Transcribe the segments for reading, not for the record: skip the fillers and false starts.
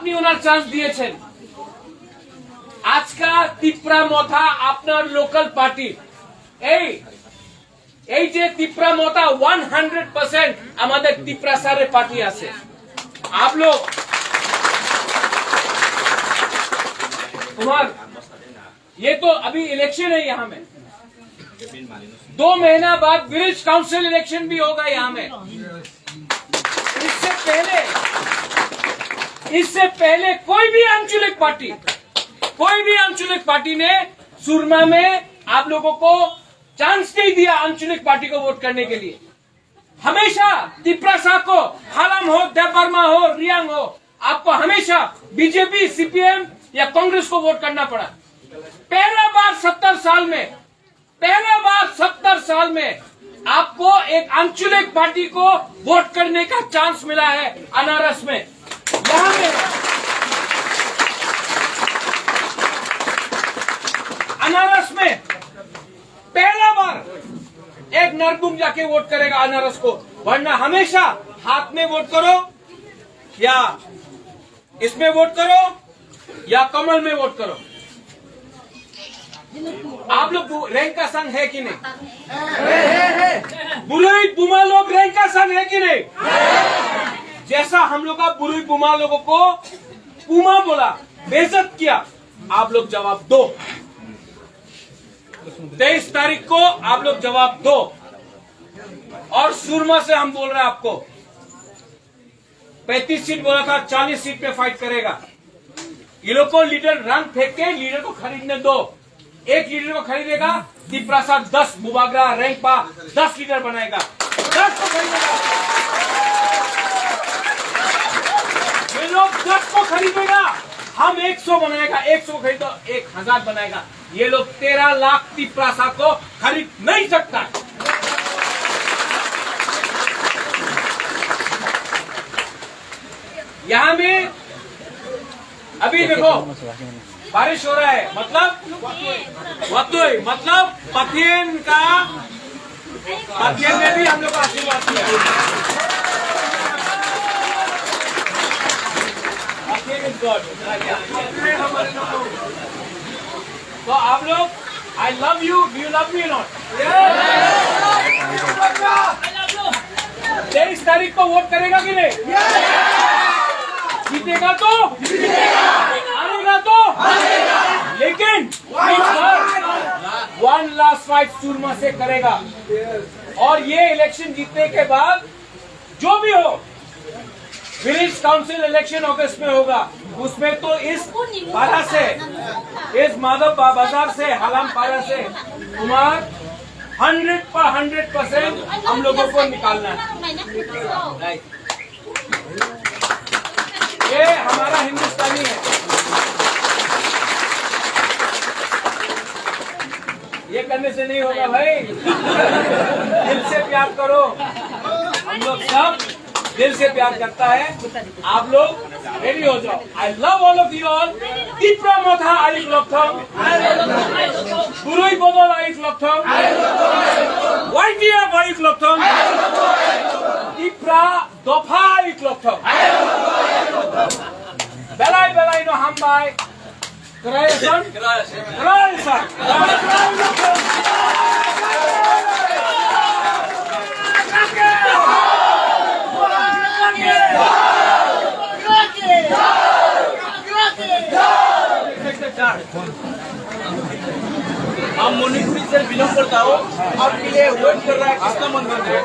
আপনি ওনার চান্স দিয়েছেন। আজকা তিপ্রা মথা আপনার লোকাল পার্টি, এই যে তিপ্রা মথা 100% আমাদের তিপ্রা সারে পার্টি আছে। आप लोग कुमार, ये तो अभी इलेक्शन है यहाँ में, 2 महीना बाद विलेज काउंसिल इलेक्शन भी होगा यहाँ में। इससे पहले कोई भी आंचलिक पार्टी ने सुरमा में आप लोगों को चांस नहीं दिया आंचलिक पार्टी को वोट करने के लिए। हमेशा तिप्रासा को, हालम हो, देवबर्मा हो, रियांग हो, आपको हमेशा बीजेपी, सीपीएम या कांग्रेस को वोट करना पड़ा। पहला बार 70 साल में आपको एक आंचलिक पार्टी को वोट करने का चांस मिला है अनारस में। यहाँ में अनारस में पहला बार एक नरबुंग जाके वोट करेगा अनारस को, वरना हमेशा हाथ में वोट करो या इसमें वोट करो या कमल में वोट करो। आप लोग रैंक का संघ है कि नहीं? बुरुई बुमा लोग रैंक का संघ है कि नहीं? जैसा हम लोग का बुरुई बुमा लोगों को पुमा बोला, बेइज्जत किया, आप लोग जवाब दो। 23 तारीख को आप लोग जवाब दो। और सुरमा से हम बोल रहे हैं आपको 35 सीट बोला था, 40 सीट पे फाइट करेगा। ये लोग को लीडर रंग फेंक के लीडर को खरीदने दो। एक लीडर को खरीदेगा, तिप्रासाद 10, मुबागरा रैंक पा 10 लीडर बनाएगा, 10 को खरीदेगा। ये लोग 10 को खरीदेगा, हम 100 बनाएगा, 100 खरीदो 1000 बनाएगा। ये लोग 13 लाख तिप्रासा को खरीद नहीं सकता। यहाँ में अभी देखो बारिश हो रहा है, मतलब पथियन में भी हम लोग का आशीर्वाद किया। तो आप लोग, I love you, do you love me not? 23 तारीख को वोट करेगा कि नहीं? जीतेगा तो हारेगा तो हारेगा। लेकिन वन लास्ट फाइट सुरमा से करेगा। और ये इलेक्शन जीतने के बाद जो भी हो, विलेज काउंसिल इलेक्शन अगस्त में होगा, उसमें तो इस पारा से, इस माधव बाजार से, हालाम पारा से कुमार 100% हम लोगों को निकालना है। ये हमारा हिंदुस्तानी है, ये करने से नहीं होगा भाई। दिल से प्यार करो, हम लोग सब दिल से प्यार करता है। आप लोग रेडी हो जाओ। I love all of you all. Tipra मथा आइक लक्थम, बुरुई बदल आइक लक्थम, वाइटिया आइक लक्थम, तिप्रा दफा आइक लक्थम, बेलाई नो हम बाय करायसन। हम मणिपुरी से बिलोंग करता हूँ, आपके लिए वेट कर रहा है, किसका मन कर रहा है?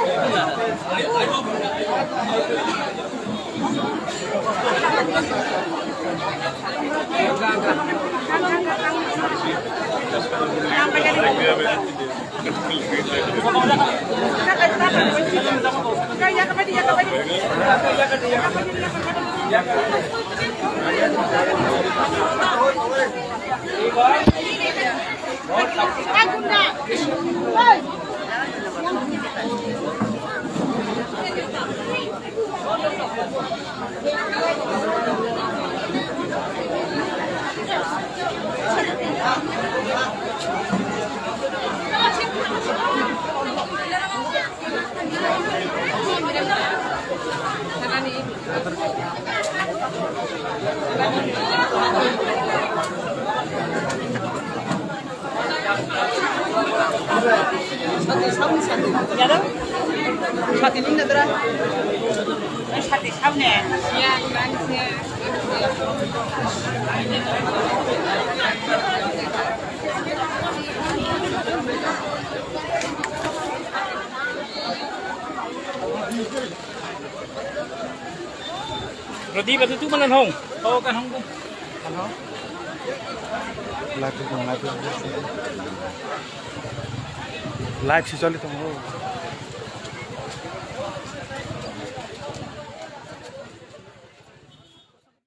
Rồi đi vào từ mana hong? Oh kan hong. Live से चले तुम